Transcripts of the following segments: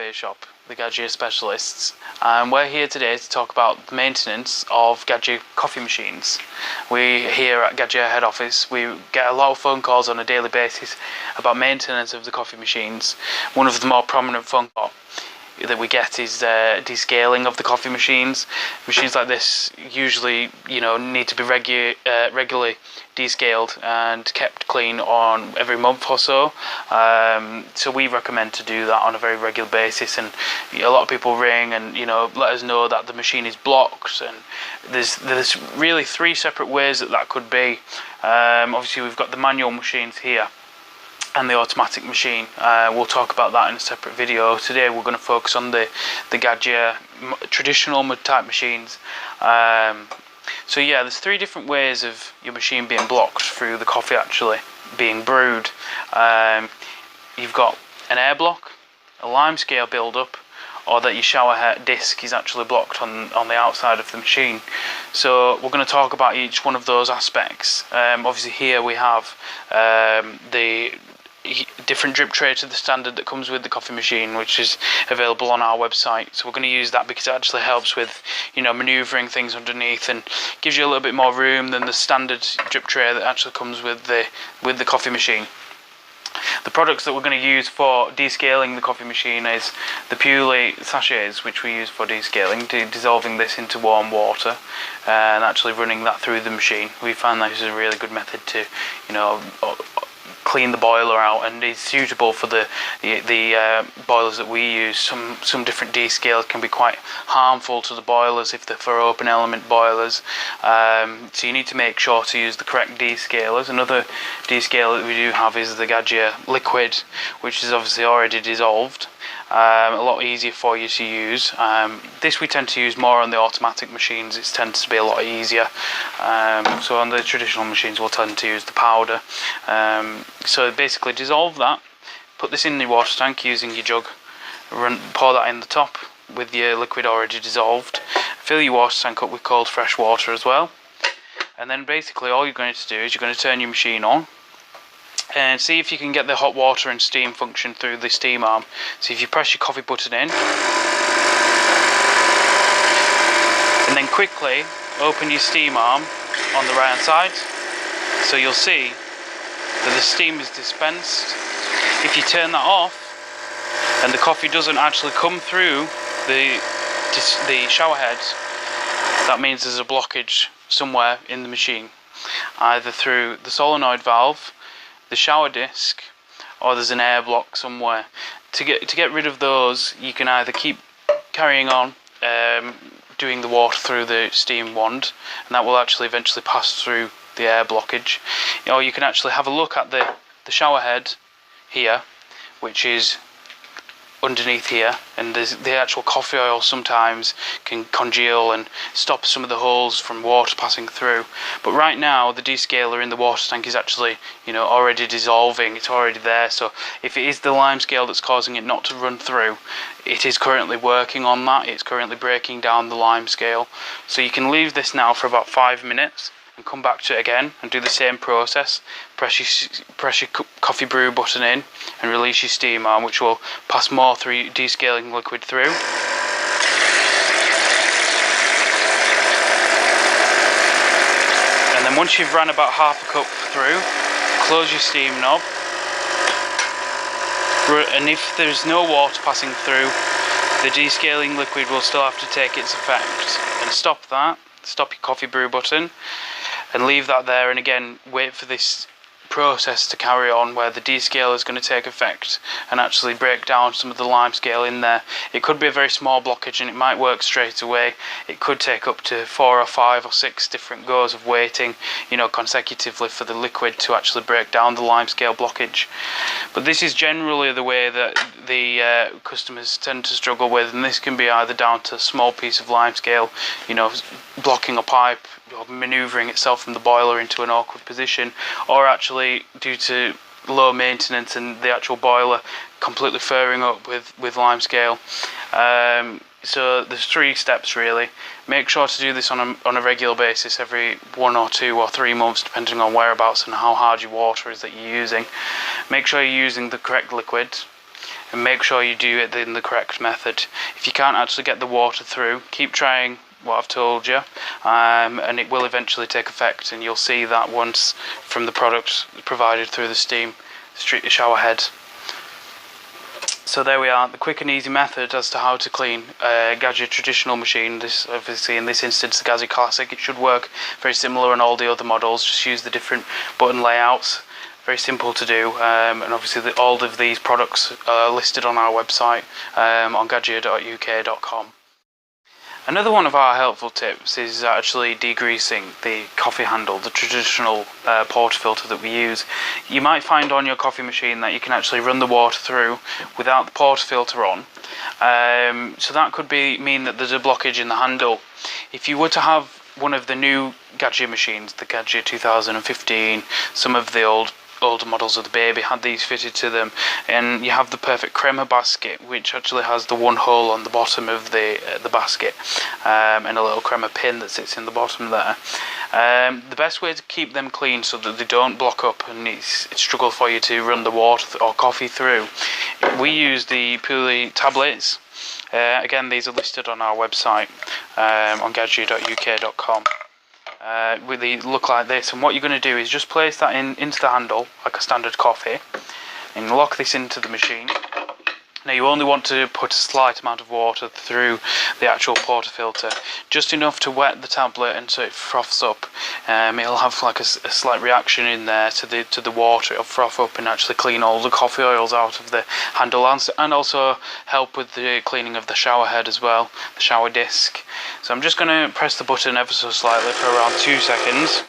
cafe shop, the Gaggia Specialists, and we're here today to talk about the maintenance of Gaggia coffee machines. We here at Gaggia head office, we get a lot of phone calls on a daily basis about maintenance of the coffee machines. One of the more prominent phone calls that we get is descaling of the coffee machines. Machines like this usually, need to be regularly descaled and kept clean on every month or so. So we recommend to do that on a very regular basis. And a lot of people ring and let us know that the machine is blocked. And there's really three separate ways that could be. Obviously, we've got the manual machines here and the automatic machine. We'll talk about that in a separate video. Today we're going to focus on the Gaggia traditional mud type machines. So yeah, there's three different ways of your machine being blocked through the coffee actually being brewed. You've got an air block, a lime scale build up, or that your shower head disc is actually blocked on the outside of the machine. So we're going to talk about each one of those aspects. Obviously here we have the different drip tray to the standard that comes with the coffee machine, which is available on our website. So we're going to use that because it actually helps with manoeuvring things underneath and gives you a little bit more room than the standard drip tray that actually comes with the coffee machine. The products that we're going to use for descaling the coffee machine is the purely sachets, which we use for descaling, dissolving this into warm water and actually running that through the machine. We find that is a really good method to clean the boiler out, and is suitable for the boilers that we use. Some different descales can be quite harmful to the boilers if they're for open element boilers, so you need to make sure to use the correct descalers. Another descaler that we do have is the Gaggia liquid, which is obviously already dissolved. A lot easier for you to use. This we tend to use more on the automatic machines. It tends to be a lot easier. So on the traditional machines we'll tend to use the powder. So basically dissolve that, put this in the water tank using your jug, pour that in the top with your liquid already dissolved, fill your water tank up with cold fresh water as well, and then basically all you're going to do is you're going to turn your machine on and see if you can get the hot water and steam function through the steam arm. So if you press your coffee button in and then quickly open your steam arm on the right hand side, so you'll see that the steam is dispensed. If you turn that off and the coffee doesn't actually come through the shower head, that means there's a blockage somewhere in the machine, either through the solenoid valve, the shower disc, or there's an air block somewhere. To get rid of those, you can either keep carrying on doing the water through the steam wand, and that will actually eventually pass through the air blockage, or you can actually have a look at the shower head here, which is underneath here, and the actual coffee oil sometimes can congeal and stop some of the holes from water passing through. But right now the descaler in the water tank is actually already dissolving. It's already there. So if it is the lime scale that's causing it not to run through, it is currently working on that. It's currently breaking down the lime scale. So you can leave this now for about 5 minutes and come back to it again and do the same process. Press your coffee brew button in and release your steam arm, which will pass more descaling liquid through. And then once you've ran about half a cup through, close your steam knob, and if there's no water passing through, the descaling liquid will still have to take its effect. And stop your coffee brew button and leave that there, and again wait for this process to carry on where the descaler is going to take effect and actually break down some of the lime scale in there. It could be a very small blockage and it might work straight away. It could take up to 4 or 5 or 6 different goes of waiting consecutively for the liquid to actually break down the lime scale blockage. But this is generally the way that the customers tend to struggle with, and this can be either down to a small piece of lime scale blocking a pipe or manoeuvring itself from the boiler into an awkward position, or actually due to low maintenance and the actual boiler completely furring up with lime scale. So there's 3 steps really. Make sure to do this on a regular basis, every 1 or 2 or 3 months, depending on whereabouts and how hard your water is that you're using. Make sure you're using the correct liquid. and make sure you do it in the correct method. If you can't actually get the water through, keep trying what I've told you, and it will eventually take effect, and you'll see that once from the product provided through the steam shower head. So there we are, the quick and easy method as to how to clean a Gaggia traditional machine. This, obviously in this instance, the Gaggia Classic. It should work very similar on all the other models, just use the different button layouts. Very simple to do, and obviously all of these products are listed on our website on gaggia.uk.com. Another one of our helpful tips is actually degreasing the coffee handle, the traditional portafilter that we use. You might find on your coffee machine that you can actually run the water through without the portafilter on, so that could mean that there's a blockage in the handle. If you were to have one of the new Gaggia machines, the Gaggia 2015, some of the older models of the Baby had these fitted to them, and you have the perfect crema basket, which actually has the one hole on the bottom of the basket, and a little crema pin that sits in the bottom there. The best way to keep them clean so that they don't block up and it's struggle for you to run the water or coffee through, we use the Puli tablets. Again, these are listed on our website on gaggia.uk.com. They look like this, and what you're going to do is just place that into the handle like a standard coffee, and lock this into the machine. Now you only want to put a slight amount of water through the actual portafilter, just enough to wet the tablet and so it froths up. It'll have like a slight reaction in there to the water. It'll froth up and actually clean all the coffee oils out of the handle, and also help with the cleaning of the shower head as well, the shower disc. So I'm just going to press the button ever so slightly for around 2 seconds,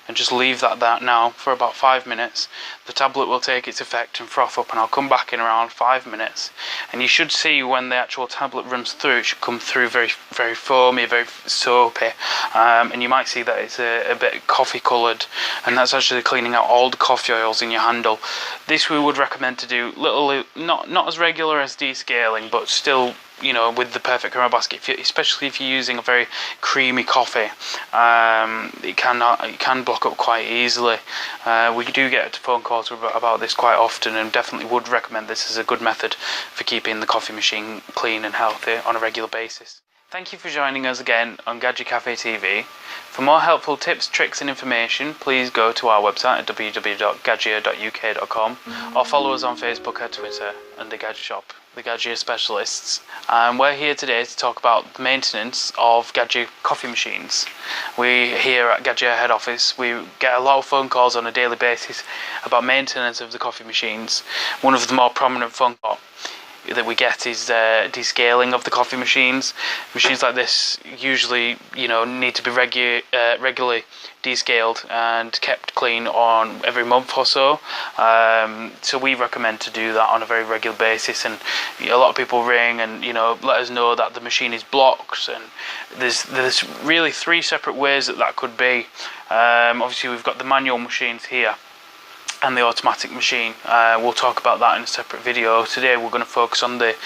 and just leave that now for about 5 minutes. The tablet will take its effect and froth up, and I'll come back in around 5 minutes, and you should see when the actual tablet runs through, it should come through very, very foamy, very soapy, and you might see that it's a bit coffee coloured, and that's actually cleaning out all the coffee oils in your handle. This we would recommend to do not as regular as descaling, but still, you know, with the perfect crema basket, especially if you're using a very creamy coffee, it can block up quite easily. We do get phone calls about this quite often, and definitely would recommend this as a good method for keeping the coffee machine clean and healthy on a regular basis. Thank you for joining us again on Gaggia Cafe TV. For more helpful tips, tricks and information, please go to our website at www.gaggia.uk.com, or follow us on Facebook or Twitter and the Gaggia Shop, the Gaggia Specialists. And we're here today to talk about the maintenance of Gaggia coffee machines. We here at Gaggia head office, we get a lot of phone calls on a daily basis about maintenance of the coffee machines. One of the more prominent phone calls that we get is descaling of the coffee machines. Machines like this usually, you know, need to be regularly descaled and kept clean on every month or so. So we recommend to do that on a very regular basis, and a lot of people ring and, you know, let us know that the machine is blocked, and there's really 3 separate ways that could be. Obviously we've got the manual machines here and the automatic machine. We'll talk about that in a separate video. Today we're going to focus on the